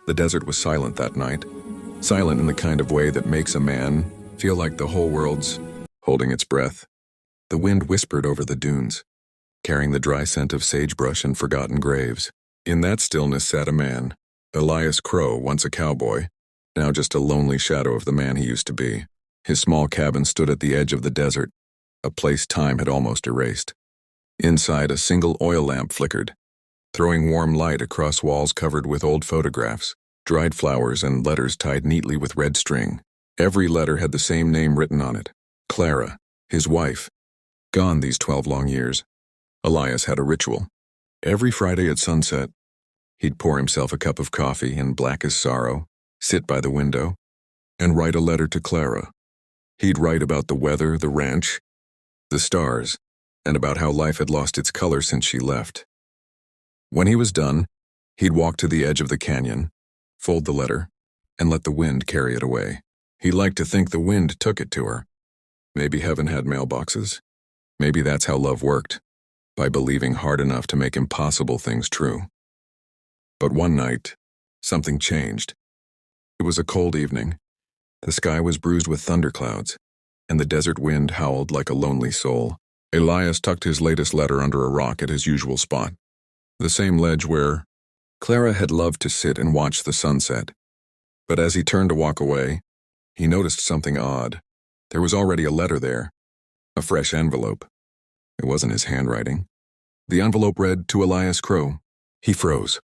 The desert was silent that night. Silent in the kind of way that makes a man feel like the whole world's holding its breath. The wind whispered over the dunes, carrying the dry scent of sagebrush and forgotten graves. In that stillness sat a man, Elias Crow, once a cowboy, now just a lonely shadow of the man he used to be. His small cabin stood at the edge of the desert, a place time had almost erased. Inside, a single oil lamp flickered, throwing warm light across walls covered with old photographs, dried flowers, and letters tied neatly with red string. Every letter had the same name written on it: Clara, his wife, gone these 12 long years. Elias had a ritual. Every Friday at sunset, he'd pour himself a cup of coffee and black as sorrow, sit by the window, and write a letter to Clara. He'd write about the weather, the ranch, the stars, and about how life had lost its color since she left. When he was done, he'd walk to the edge of the canyon, fold the letter, and let the wind carry it away. He liked to think the wind took it to her. Maybe heaven had mailboxes. Maybe that's how love worked, by believing hard enough to make impossible things true. But one night, something changed. It was a cold evening. The sky was bruised with thunderclouds, and the desert wind howled like a lonely soul. Elias tucked his latest letter under a rock at his usual spot, the same ledge where Clara had loved to sit and watch the sunset. But as he turned to walk away, he noticed something odd. There was already a letter there, a fresh envelope. It wasn't his handwriting. The envelope read, "To Elias Crow." He froze.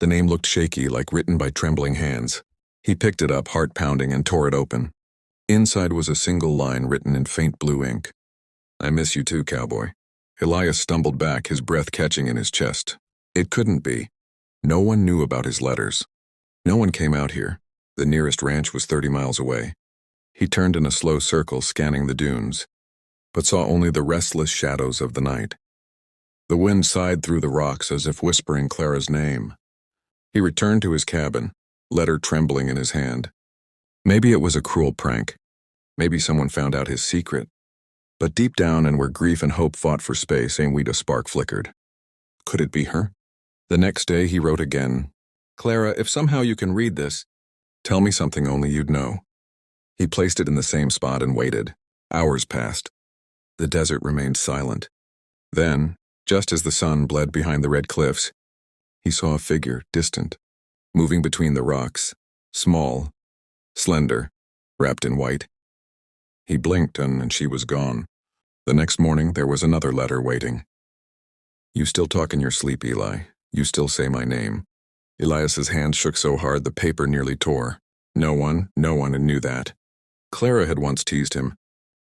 The name looked shaky, like written by trembling hands. He picked it up, heart pounding, and tore it open. Inside was a single line written in faint blue ink. "I miss you too, cowboy." Elias stumbled back, his breath catching in his chest. It couldn't be. No one knew about his letters. No one came out here. The nearest ranch was 30 miles away. He turned in a slow circle, scanning the dunes, but saw only the restless shadows of the night. The wind sighed through the rocks as if whispering Clara's name. He returned to his cabin, letter trembling in his hand. Maybe it was a cruel prank. Maybe someone found out his secret. But deep down, and where grief and hope fought for space, a spark flickered. Could it be her? The next day he wrote again. "Clara, if somehow you can read this, tell me something only you'd know." He placed it in the same spot and waited. Hours passed. The desert remained silent. Then, just as the sun bled behind the red cliffs, he saw a figure, distant, moving between the rocks, small, slender, wrapped in white. He blinked and she was gone. The next morning there was another letter waiting. "You still talk in your sleep, Eli. You still say my name." Elias's hand shook so hard the paper nearly tore. No one knew that. Clara had once teased him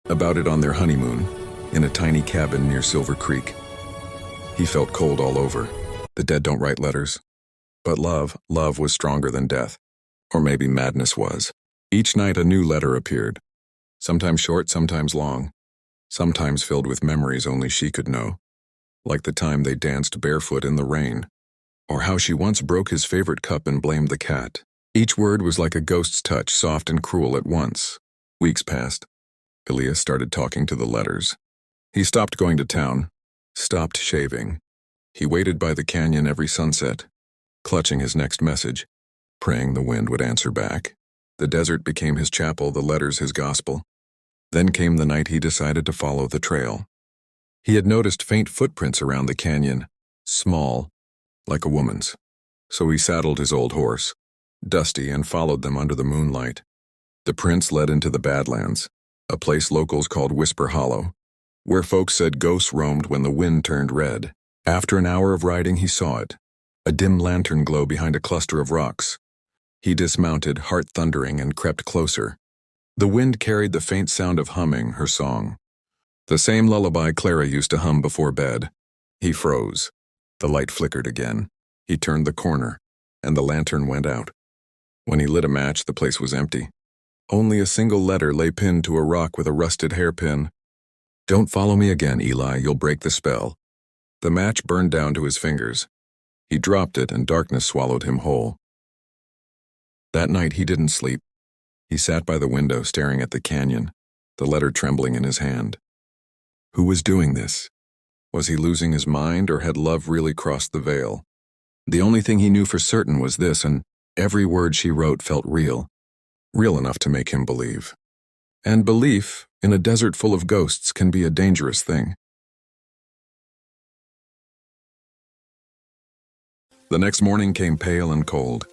about it on their honeymoon, in a tiny cabin near Silver Creek. He felt cold all over. The dead don't write letters. But love was stronger than death. Or maybe madness was. Each night a new letter appeared. Sometimes short, sometimes long. Sometimes filled with memories only she could know. Like the time they danced barefoot in the rain. Or how she once broke his favorite cup and blamed the cat. Each word was like a ghost's touch, soft and cruel at once. Weeks passed. Elias started talking to the letters. He stopped going to town, stopped shaving. He waited by the canyon every sunset, clutching his next message, praying the wind would answer back. The desert became his chapel, the letters his gospel. Then came the night he decided to follow the trail. He had noticed faint footprints around the canyon, small, like a woman's. So he saddled his old horse, dusty, and followed them under the moonlight. The prints led into the Badlands, a place locals called Whisper Hollow, where folks said ghosts roamed when the wind turned red. After an hour of riding, he saw it, a dim lantern glow behind a cluster of rocks. He dismounted, heart thundering, and crept closer. The wind carried the faint sound of humming her song, the same lullaby Clara used to hum before bed. He froze. The light flickered again. He turned the corner, and the lantern went out. When he lit a match, the place was empty. Only a single letter lay pinned to a rock with a rusted hairpin. "Don't follow me again, Eli, you'll break the spell." The match burned down to his fingers. He dropped it, and darkness swallowed him whole. That night he didn't sleep. He sat by the window staring at the canyon, the letter trembling in his hand. Who was doing this? Was he losing his mind, or had love really crossed the veil? The only thing he knew for certain was this, and Every word she wrote felt real, real enough to make him believe. And belief, in a desert full of ghosts, can be a dangerous thing. The next morning came pale and cold.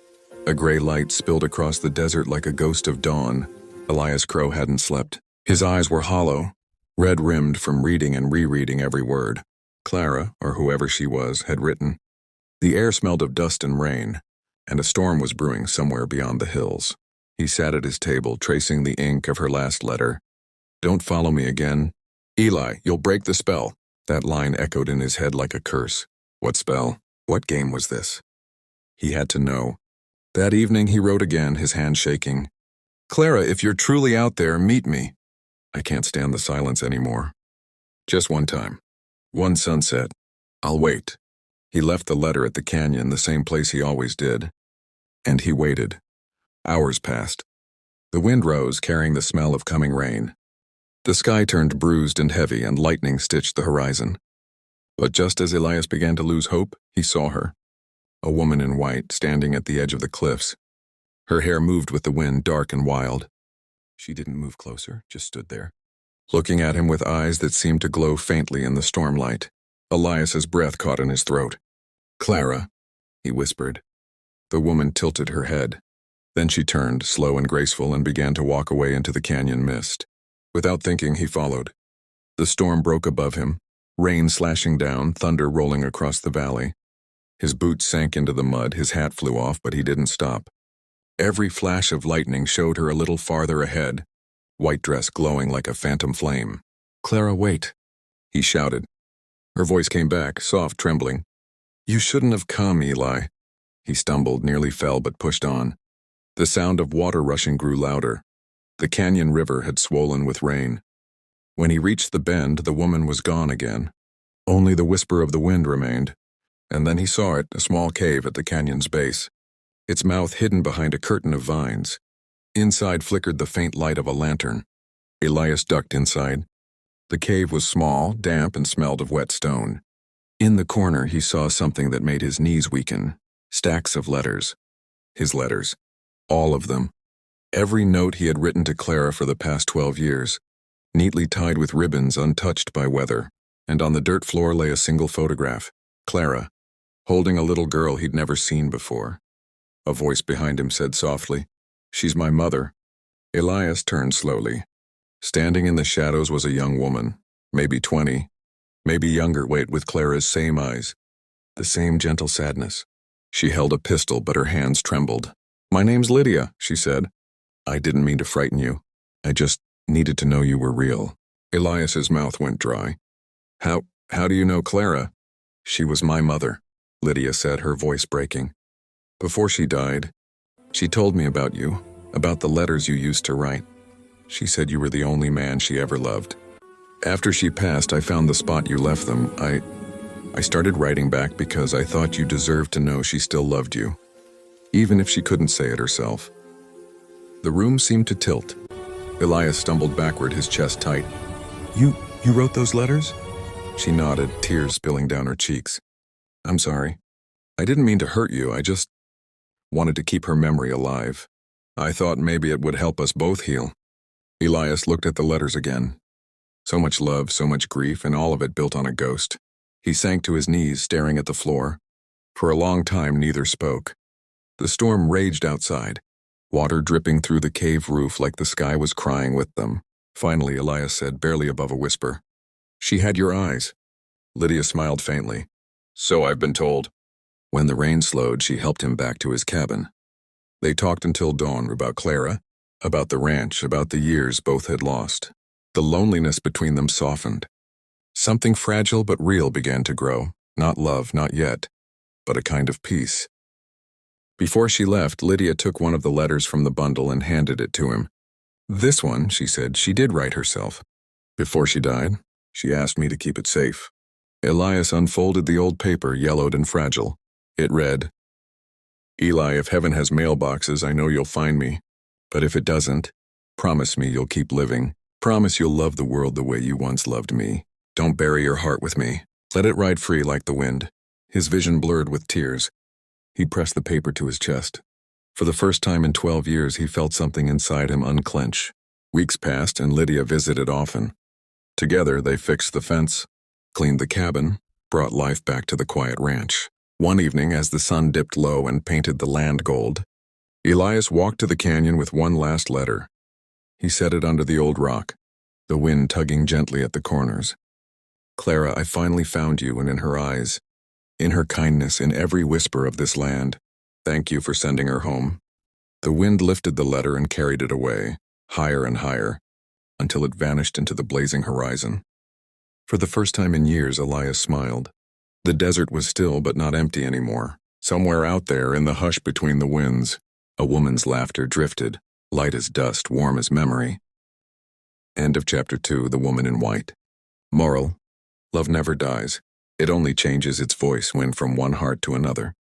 A gray light spilled across the desert like a ghost of dawn. Elias Crow hadn't slept. His eyes were hollow, red-rimmed from reading and rereading every word. Clara, or whoever she was, had written. The air smelled of dust and rain, and a storm was brewing somewhere beyond the hills. He sat at his table, tracing the ink of her last letter. Don't follow me again. Eli, you'll break the spell. That line echoed in his head like a curse. What spell? What game was this? He had to know. That evening he wrote again, his hand shaking. Clara, if you're truly out there, meet me. I can't stand the silence anymore. Just one time. One sunset. I'll wait. He left the letter at the canyon, the same place he always did. And he waited. Hours passed. The wind rose, carrying the smell of coming rain. The sky turned bruised and heavy, and lightning stitched the horizon. But just as Elias began to lose hope, he saw her. A woman in white, standing at the edge of the cliffs. Her hair moved with the wind, dark and wild. She didn't move closer, just stood there, looking at him with eyes that seemed to glow faintly in the stormlight. Elias's breath caught in his throat. Clara, he whispered. The woman tilted her head. Then she turned, slow and graceful, and began to walk away into the canyon mist. Without thinking, he followed. The storm broke above him, rain slashing down, thunder rolling across the valley. His boots sank into the mud, his hat flew off, but he didn't stop. Every flash of lightning showed her a little farther ahead, white dress glowing like a phantom flame. Clara, wait, he shouted. Her voice came back, soft, trembling. You shouldn't have come, Eli. He stumbled, nearly fell, but pushed on. The sound of water rushing grew louder. The canyon river had swollen with rain. When he reached the bend, the woman was gone again. Only the whisper of the wind remained. And then he saw it, a small cave at the canyon's base, its mouth hidden behind a curtain of vines. Inside flickered the faint light of a lantern. Elias ducked inside. The cave was small, damp, and smelled of wet stone. In the corner, he saw something that made his knees weaken. Stacks of letters. His letters. All of them. Every note he had written to Clara for the past 12 years. Neatly tied with ribbons, untouched by weather. And on the dirt floor lay a single photograph. Clara, holding a little girl he'd never seen before. A voice behind him said softly, She's my mother. Elias turned slowly. Standing in the shadows was a young woman, maybe 20, maybe younger, with Clara's same eyes, the same gentle sadness. She held a pistol, but her hands trembled. My name's Lydia, she said. I didn't mean to frighten you. I just needed to know you were real. Elias's mouth went dry. How do you know Clara? She was my mother, Lydia said, her voice breaking. Before she died, she told me about you, about the letters you used to write. She said you were the only man she ever loved. After she passed, I found the spot you left them. I started writing back because I thought you deserved to know she still loved you, even if she couldn't say it herself. The room seemed to tilt. Elias stumbled backward, his chest tight. You wrote those letters? She nodded, tears spilling down her cheeks. I'm sorry. I didn't mean to hurt you, I just wanted to keep her memory alive. I thought maybe it would help us both heal. Elias looked at the letters again. So much love, so much grief, and all of it built on a ghost. He sank to his knees, staring at the floor. For a long time, neither spoke. The storm raged outside, water dripping through the cave roof like the sky was crying with them. Finally, Elias said, barely above a whisper, She had your eyes. Lydia smiled faintly. So I've been told. When the rain slowed, she helped him back to his cabin. They talked until dawn about Clara, about the ranch, about the years both had lost. The loneliness between them softened. Something fragile but real began to grow. Not love, not yet, but a kind of peace. Before she left, Lydia took one of the letters from the bundle and handed it to him. This one, she said, she did write herself. Before she died, she asked me to keep it safe. Elias unfolded the old paper, yellowed and fragile. It read, Eli, if heaven has mailboxes, I know you'll find me. But if it doesn't, promise me you'll keep living. Promise you'll love the world the way you once loved me. Don't bury your heart with me. Let it ride free like the wind. His vision blurred with tears. He pressed the paper to his chest. For the first time in 12 years, he felt something inside him unclench. Weeks passed and Lydia visited often. Together, they fixed the fence, cleaned the cabin, brought life back to the quiet ranch. One evening, as the sun dipped low and painted the land gold, Elias walked to the canyon with one last letter. He set it under the old rock, the wind tugging gently at the corners. Clara, I finally found you, and in her eyes, in her kindness, in every whisper of this land, thank you for sending her home. The wind lifted the letter and carried it away, higher and higher, until it vanished into the blazing horizon. For the first time in years, Elias smiled. The desert was still but not empty anymore. Somewhere out there, in the hush between the winds, a woman's laughter drifted, light as dust, warm as memory. End of Chapter 2, The Woman in White. Moral: love never dies. It only changes its voice when from one heart to another.